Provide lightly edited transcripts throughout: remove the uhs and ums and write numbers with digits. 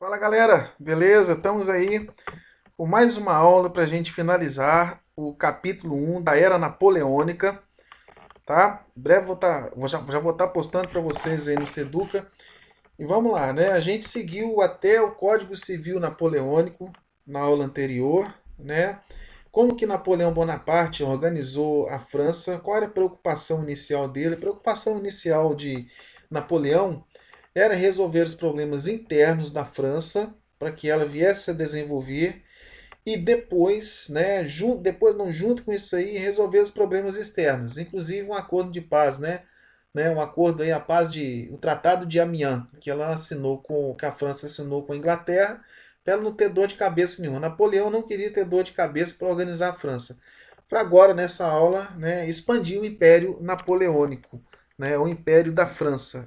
Fala galera, beleza? Estamos aí com mais uma aula para a gente finalizar o capítulo 1 da Era Napoleônica, tá? Em breve já vou estar postando para vocês aí no Seduca. E vamos lá, né? A gente seguiu até o Código Civil Napoleônico na aula anterior, né? Como que Napoleão Bonaparte organizou a França? Qual era a preocupação inicial dele? A preocupação inicial de Napoleão era resolver os problemas internos da França para que ela viesse a desenvolver e depois, depois não junto com isso aí, resolver os problemas externos, inclusive um acordo de paz, um acordo aí, o Tratado de Amiens, que a França assinou com a Inglaterra, para ela não ter dor de cabeça nenhuma. Napoleão não queria ter dor de cabeça para organizar a França. Para agora, nessa aula, expandir o Império Napoleônico, o Império da França.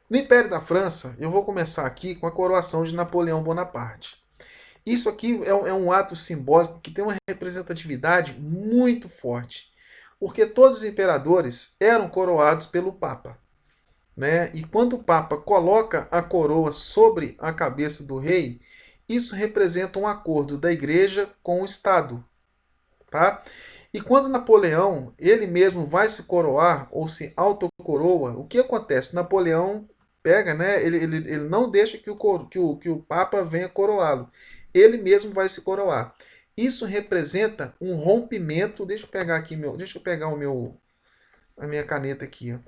No Império da França, eu vou começar aqui com a coroação de Napoleão Bonaparte. Isso aqui é um ato simbólico que tem uma representatividade muito forte, porque todos os imperadores eram coroados pelo Papa. Né? E quando o Papa coloca a coroa sobre a cabeça do rei, isso representa um acordo da igreja com o Estado. Tá? E quando Napoleão, ele mesmo vai se coroar ou se autocoroa, o que acontece? Napoleão pega, né? Ele não deixa que o Papa venha coroá-lo. Ele mesmo vai se coroar. Isso representa um rompimento. Deixa eu pegar a minha caneta aqui. Ó.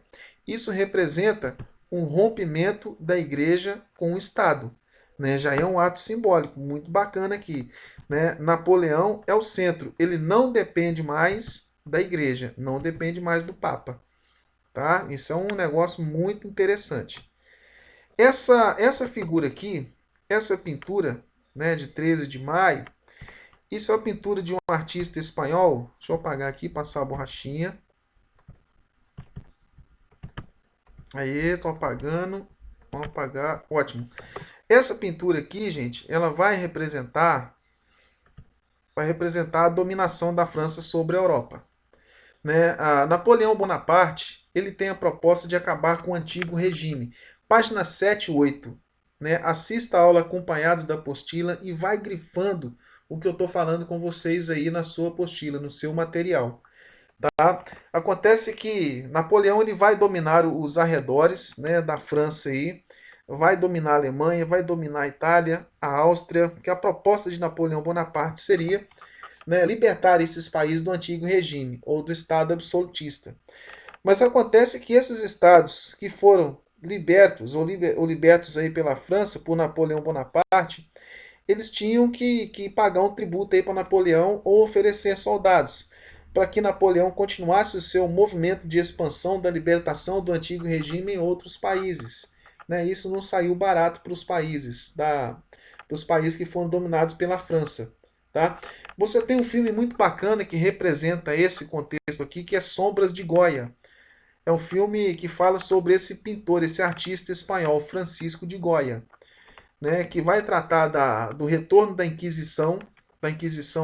Isso representa um rompimento da igreja com o Estado. Né? Já é um ato simbólico muito bacana aqui. Né? Napoleão é o centro. Ele não depende mais da igreja, não depende mais do Papa. Tá? Isso é um negócio muito interessante. Essa figura aqui, essa pintura, né, de 13 de maio, isso é uma pintura de um artista espanhol. Deixa eu apagar aqui, passar a borrachinha. Aí, tô apagando. Vamos apagar. Ótimo. Essa pintura aqui, gente, ela vai representar a dominação da França sobre a Europa. Né? Napoleão Bonaparte, ele tem a proposta de acabar com o antigo regime. Página 7 e 8. Né? Assista a aula acompanhado da apostila e vai grifando o que eu estou falando com vocês aí na sua apostila, no seu material. Tá? Acontece que Napoleão ele vai dominar os arredores, né, da França aí, vai dominar a Alemanha, vai dominar a Itália, a Áustria, que a proposta de Napoleão Bonaparte seria, né, libertar esses países do antigo regime ou do Estado absolutista. Mas acontece que esses estados que foram libertos ou libertos aí pela França por Napoleão Bonaparte, eles tinham que pagar um tributo aí para Napoleão ou oferecer soldados para que Napoleão continuasse o seu movimento de expansão da libertação do antigo regime em outros países. Né? Isso não saiu barato para os países que foram dominados pela França. Tá? Você tem um filme muito bacana que representa esse contexto aqui, que é Sombras de Goya. É um filme que fala sobre esse pintor, esse artista espanhol, Francisco de Goya, né, que vai tratar do retorno da Inquisição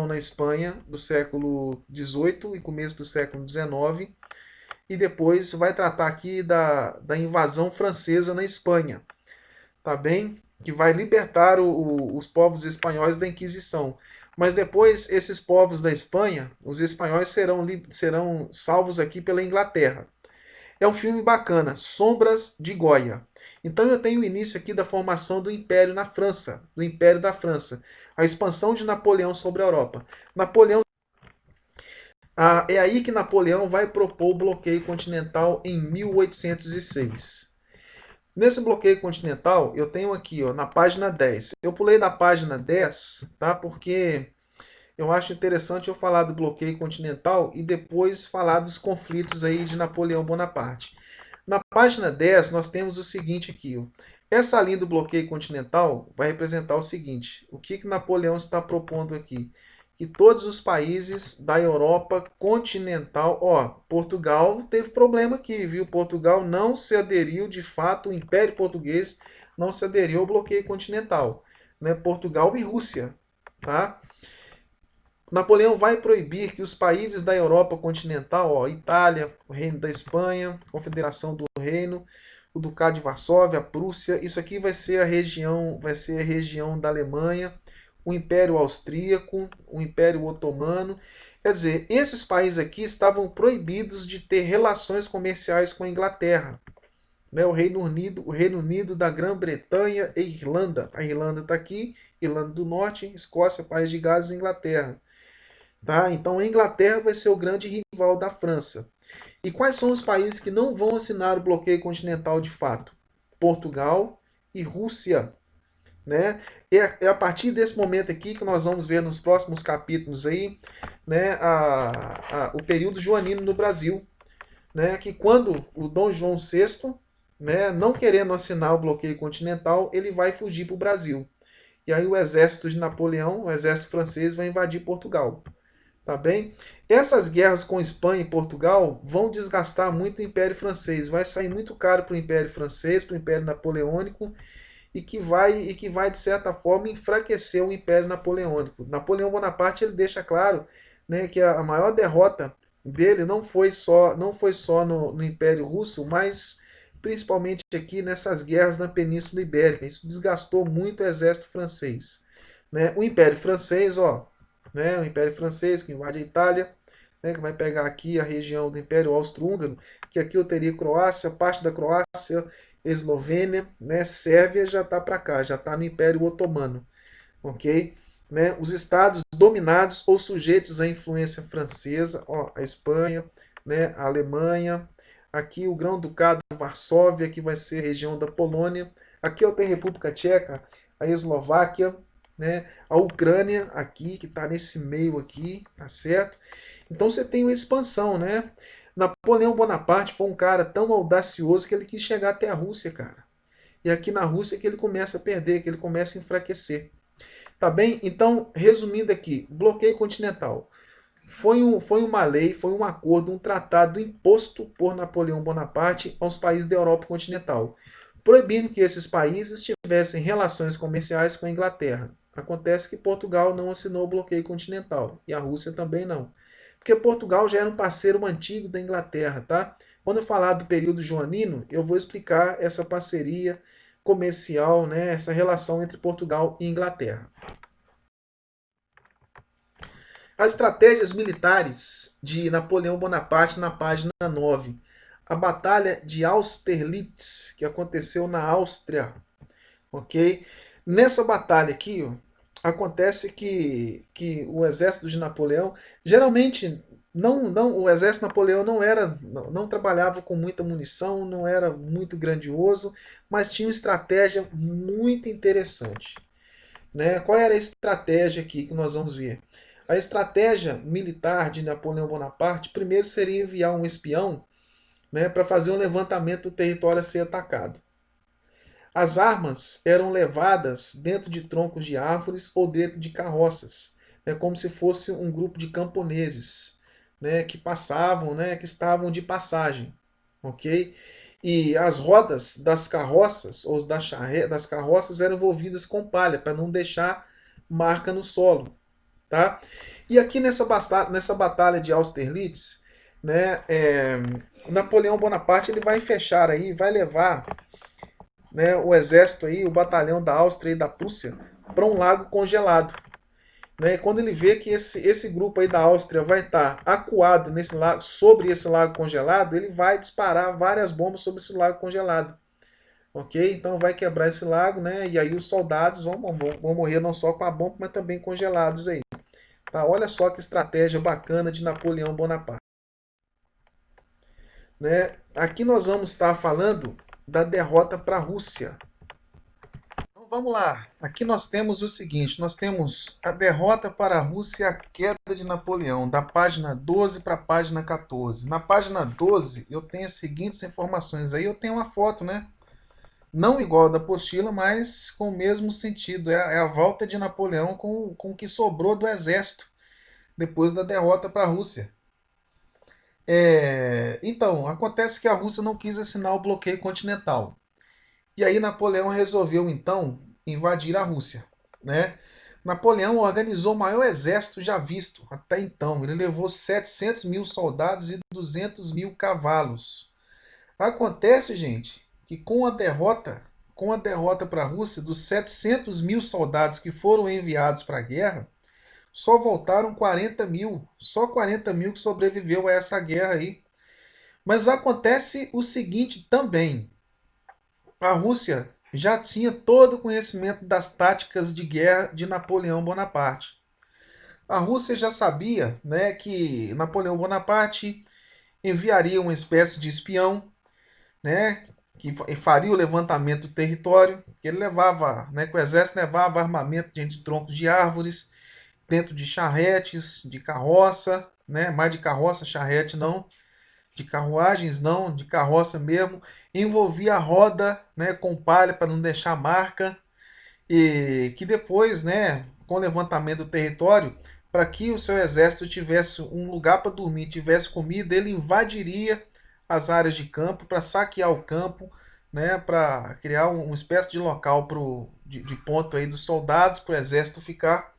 na Espanha do século XVIII e começo do século XIX, e depois vai tratar aqui da invasão francesa na Espanha, tá bem? Que vai libertar os povos espanhóis da Inquisição. Mas depois esses povos da Espanha, os espanhóis serão salvos aqui pela Inglaterra. É um filme bacana, Sombras de Goya. Então eu tenho o início aqui da formação do Império na França, do Império da França, a expansão de Napoleão sobre a Europa. Napoleão é aí que Napoleão vai propor o bloqueio continental em 1806. Nesse bloqueio continental, eu tenho aqui, ó, na página 10. Eu pulei da página 10, tá? Porque eu acho interessante eu falar do bloqueio continental e depois falar dos conflitos aí de Napoleão Bonaparte. Na página 10, nós temos o seguinte aqui. Ó. Essa linha do bloqueio continental vai representar o seguinte. O que Napoleão está propondo aqui? Que todos os países da Europa continental... Ó, Portugal teve problema aqui, viu? Portugal não se aderiu, de fato, o Império Português não se aderiu ao bloqueio continental. Né? Portugal e Rússia, tá? Napoleão vai proibir que os países da Europa continental, ó, Itália, o Reino da Espanha, Confederação do Reino, o Ducado de Varsóvia, a Prússia, isso aqui vai ser a região da Alemanha, o Império Austríaco, o Império Otomano. Quer dizer, esses países aqui estavam proibidos de ter relações comerciais com a Inglaterra. Né, o Reino Unido da Grã-Bretanha e Irlanda. A Irlanda está aqui, Irlanda do Norte, Escócia, País de Gales e Inglaterra. Tá? Então a Inglaterra vai ser o grande rival da França. E quais são os países que não vão assinar o bloqueio continental de fato? Portugal e Rússia. Né? É a partir desse momento aqui que nós vamos ver nos próximos capítulos aí, né, o período joanino no Brasil. Né, que quando o Dom João VI, né, não querendo assinar o bloqueio continental, ele vai fugir para o Brasil. E aí o exército de Napoleão, o exército francês, vai invadir Portugal. Tá bem? Essas guerras com Espanha e Portugal vão desgastar muito o Império Francês. Vai sair muito caro para o Império Francês, para o Império Napoleônico, e que vai, de certa forma, enfraquecer o Império Napoleônico. Napoleão Bonaparte ele deixa claro, né, que a maior derrota dele não foi só no Império Russo, mas principalmente aqui nessas guerras na Península Ibérica. Isso desgastou muito o exército francês. Né? O Império Francês, ó, né, o Império Francês que invade a Itália, né, que vai pegar aqui a região do Império Austro-Húngaro, que aqui eu teria Croácia, parte da Croácia, Eslovênia, né, Sérvia já está para cá, já está no Império Otomano, ok? Né, os estados dominados ou sujeitos à influência francesa, ó, a Espanha, né, a Alemanha, aqui o Grão-Ducado de Varsóvia, que vai ser a região da Polônia, aqui eu tenho a República Tcheca, a Eslováquia, né, a Ucrânia aqui, que está nesse meio aqui, tá certo? Então você tem uma expansão, né? Napoleão Bonaparte foi um cara tão audacioso que ele quis chegar até a Rússia, cara. E aqui na Rússia é que ele começa a perder, que ele começa a enfraquecer. Tá bem? Então, resumindo aqui, bloqueio continental. Foi uma lei, foi um acordo, um tratado imposto por Napoleão Bonaparte aos países da Europa continental, proibindo que esses países tivessem relações comerciais com a Inglaterra. Acontece que Portugal não assinou o bloqueio continental e a Rússia também não. Porque Portugal já era um parceiro antigo da Inglaterra, tá? Quando eu falar do período joanino, eu vou explicar essa parceria comercial, né, essa relação entre Portugal e Inglaterra. As estratégias militares de Napoleão Bonaparte na página 9. A Batalha de Austerlitz, que aconteceu na Áustria. Ok? Nessa batalha aqui, ó, acontece que o exército de Napoleão, geralmente, o exército de Napoleão não trabalhava com muita munição, não era muito grandioso, mas tinha uma estratégia muito interessante. Né? Qual era a estratégia aqui que nós vamos ver? A estratégia militar de Napoleão Bonaparte, primeiro seria enviar um espião, né, para fazer um levantamento do território a ser atacado. As armas eram levadas dentro de troncos de árvores ou dentro de carroças, né, como se fosse um grupo de camponeses, né, que passavam, né, que estavam de passagem, ok? E as rodas das carroças ou das carroças eram envolvidas com palha para não deixar marca no solo, tá? E aqui nessa batalha de Austerlitz, né, Napoleão Bonaparte ele vai fechar aí, vai levar, né, o exército aí, o batalhão da Áustria e da Prússia para um lago congelado. Né? E quando ele vê que esse grupo aí da Áustria vai estar acuado nesse lago, sobre esse lago congelado, ele vai disparar várias bombas sobre esse lago congelado. Ok? Então vai quebrar esse lago, né? E aí os soldados vão morrer não só com a bomba, mas também congelados aí. Tá? Olha só que estratégia bacana de Napoleão Bonaparte. Né? Aqui nós vamos estar falando da derrota para a Rússia. Então vamos lá. Aqui nós temos o seguinte: nós temos a derrota para a Rússia e a queda de Napoleão, da página 12 para a página 14. Na página 12 eu tenho as seguintes informações. Aí eu tenho uma foto, né? Não igual a da apostila, mas com o mesmo sentido. É a volta de Napoleão com o que sobrou do exército depois da derrota para a Rússia. Então, acontece que a Rússia não quis assinar o bloqueio continental. E aí Napoleão resolveu, então, invadir a Rússia. Né? Napoleão organizou o maior exército já visto até então. Ele levou 700 mil soldados e 200 mil cavalos. Acontece, gente, que com a derrota para a Rússia, dos 700 mil soldados que foram enviados para a guerra, só voltaram 40 mil. Só 40 mil que sobreviveu a essa guerra aí. Mas acontece o seguinte também. A Rússia já tinha todo o conhecimento das táticas de guerra de Napoleão Bonaparte. A Rússia já sabia, né, que Napoleão Bonaparte enviaria uma espécie de espião, né, que faria o levantamento do território, que ele levava, né, que o exército levava armamento dentro de troncos de árvores, dentro de charretes, de carroça, né, mais de carroça, charrete não, de carruagens não, de carroça mesmo, envolvia a roda, né, com palha para não deixar marca, e que depois, né, com o levantamento do território, para que o seu exército tivesse um lugar para dormir, tivesse comida, ele invadiria as áreas de campo para saquear o campo, né, para criar uma espécie de local de ponto aí dos soldados para o exército ficar.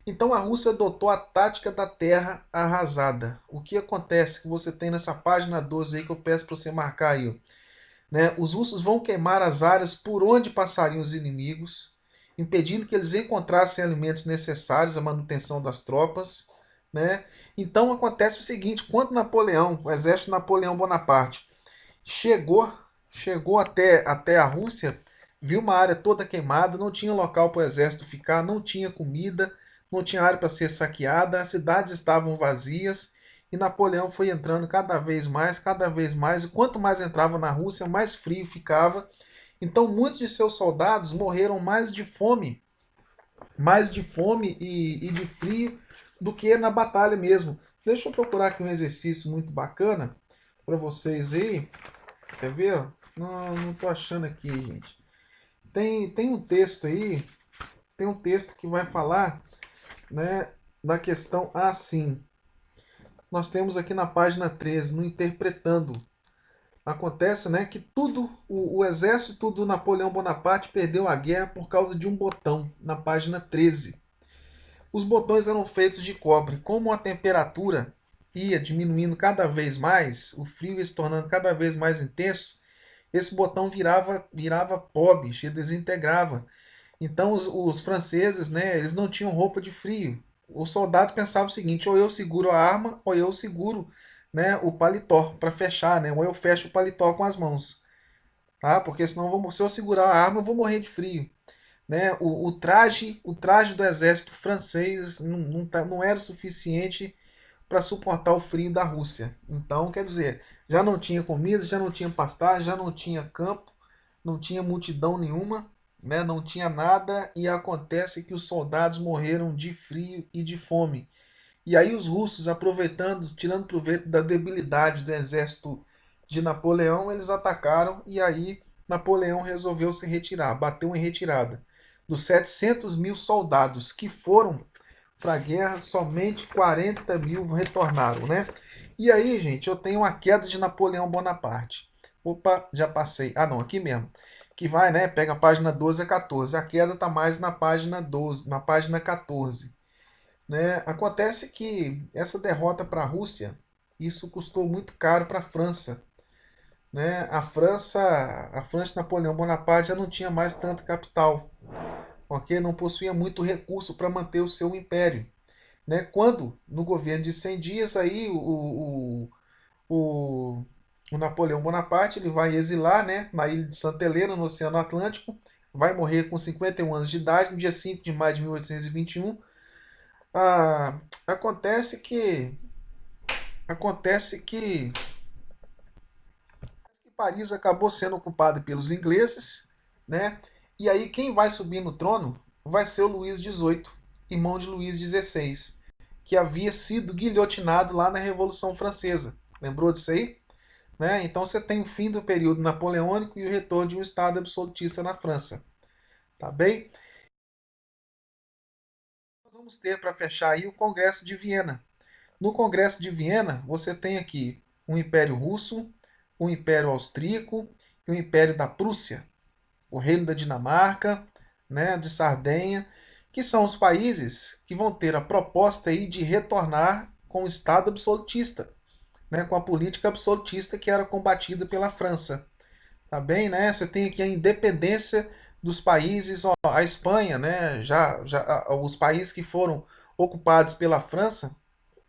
Então a Rússia adotou a tática da terra arrasada. O que acontece que você tem nessa página 12 aí que eu peço para você marcar aí, né? Os russos vão queimar as áreas por onde passariam os inimigos, impedindo que eles encontrassem alimentos necessários à manutenção das tropas, né? Então acontece o seguinte: quando Napoleão, o exército de Napoleão Bonaparte, chegou, até a Rússia, viu uma área toda queimada, não tinha local para o exército ficar, não tinha comida, não tinha área para ser saqueada, as cidades estavam vazias e Napoleão foi entrando cada vez mais, e quanto mais entrava na Rússia, mais frio ficava. Então muitos de seus soldados morreram mais de fome e de frio do que na batalha mesmo. Deixa eu procurar aqui um exercício muito bacana para vocês aí. Quer ver? Não tô achando aqui, gente. Tem um texto aí, tem um texto que vai falar, né, da questão assim. Nós temos aqui na página 13, no Interpretando. Acontece, né, que o exército do Napoleão Bonaparte perdeu a guerra por causa de um botão, na página 13. Os botões eram feitos de cobre. Como a temperatura ia diminuindo cada vez mais, o frio ia se tornando cada vez mais intenso, esse botão virava pó, se desintegrava. Então os franceses, né, eles não tinham roupa de frio. O soldado pensava o seguinte: ou eu seguro a arma, ou eu seguro, né, o paletó para fechar, né, ou eu fecho o paletó com as mãos, tá? Porque senão se eu segurar a arma eu vou morrer de frio, né? O traje do exército francês não era o suficiente para suportar o frio da Rússia. Então, quer dizer, já não tinha comida, já não tinha pastagem, já não tinha campo, não tinha multidão nenhuma, né? Não tinha nada, e acontece que os soldados morreram de frio e de fome. E aí os russos, aproveitando, tirando proveito da debilidade do exército de Napoleão, eles atacaram, e aí Napoleão resolveu se retirar, bateu em retirada. Dos 700 mil soldados que foram para a guerra, somente 40 mil retornaram, né? E aí, gente, eu tenho a queda de Napoleão Bonaparte. Opa, já passei. Ah, não, aqui mesmo. Que vai, né? Pega a página 12 a 14. A queda está mais na página 12, na página 14. Né? Acontece que essa derrota para a Rússia, isso custou muito caro para a França. Né? A França de Napoleão Bonaparte já não tinha mais tanto capital, ok? Não possuía muito recurso para manter o seu império. Né? Quando, no governo de 100 dias, aí o, o Napoleão Bonaparte ele vai exilar, né, na ilha de Santa Helena, no Oceano Atlântico, vai morrer com 51 anos de idade, no dia 5 de maio de 1821. Ah, acontece que acontece que Paris acabou sendo ocupada pelos ingleses, né? E aí quem vai subir no trono vai ser o Luís XVIII, irmão de Luís XVI, que havia sido guilhotinado lá na Revolução Francesa. Lembrou disso aí? Né? Então você tem o fim do período napoleônico e o retorno de um Estado absolutista na França. Tá bem? Nós vamos ter para fechar aí o Congresso de Viena. No Congresso de Viena, você tem aqui o Império Russo, o Império Austríaco e o Império da Prússia, o Reino da Dinamarca, né, de Sardenha, que são os países que vão ter a proposta aí de retornar com o Estado absolutista, né, com a política absolutista que era combatida pela França. tá bem, né? Você tem aqui a independência dos países, ó, a Espanha, né? Os países que foram ocupados pela França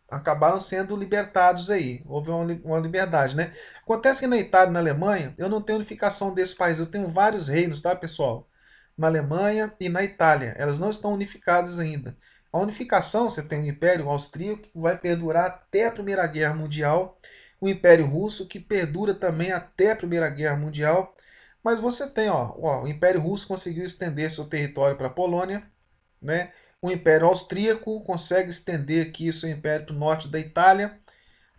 acabaram sendo libertados aí. Houve uma liberdade, né? Acontece que na Itália e na Alemanha, eu não tenho unificação desse país, eu tenho vários reinos, tá, pessoal? Na Alemanha e na Itália. Elas não estão unificadas ainda. A unificação, você tem o Império Austríaco, que vai perdurar até a Primeira Guerra Mundial, o Império Russo, que perdura também até a Primeira Guerra Mundial. Mas você tem, ó, o Império Russo conseguiu estender seu território para a Polônia, né? O Império Austríaco consegue estender aqui o seu império para o norte da Itália,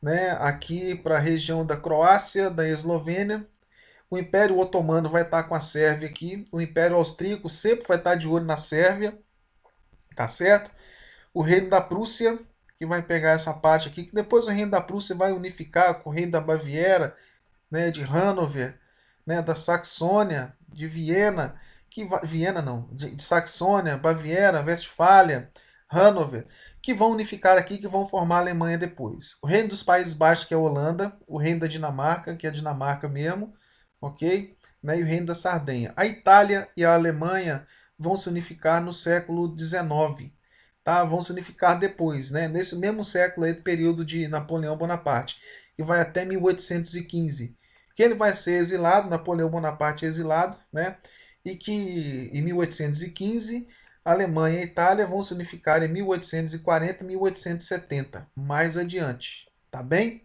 né? Aqui para a região da Croácia, da Eslovênia. O Império Otomano vai estar com a Sérvia aqui. O Império Austríaco sempre vai estar de olho na Sérvia, tá certo? O Reino da Prússia, que vai pegar essa parte aqui, que depois o Reino da Prússia vai unificar com o Reino da Baviera, né, de Hanover, né, da Saxônia, de Viena, Viena não, de Saxônia, Baviera, Westfália, Hanover, que vão unificar aqui, que vão formar a Alemanha depois. O Reino dos Países Baixos, que é a Holanda, o Reino da Dinamarca, que é a Dinamarca mesmo, ok? Né, e o Reino da Sardenha. A Itália e a Alemanha vão se unificar no século XIX, tá? Vão se unificar depois, né? Nesse mesmo século aí, período de Napoleão Bonaparte, que vai até 1815, que ele vai ser exilado, Napoleão Bonaparte é exilado, né? E que em 1815 a Alemanha e a Itália vão se unificar em 1840 e 1870, mais adiante, tá bem?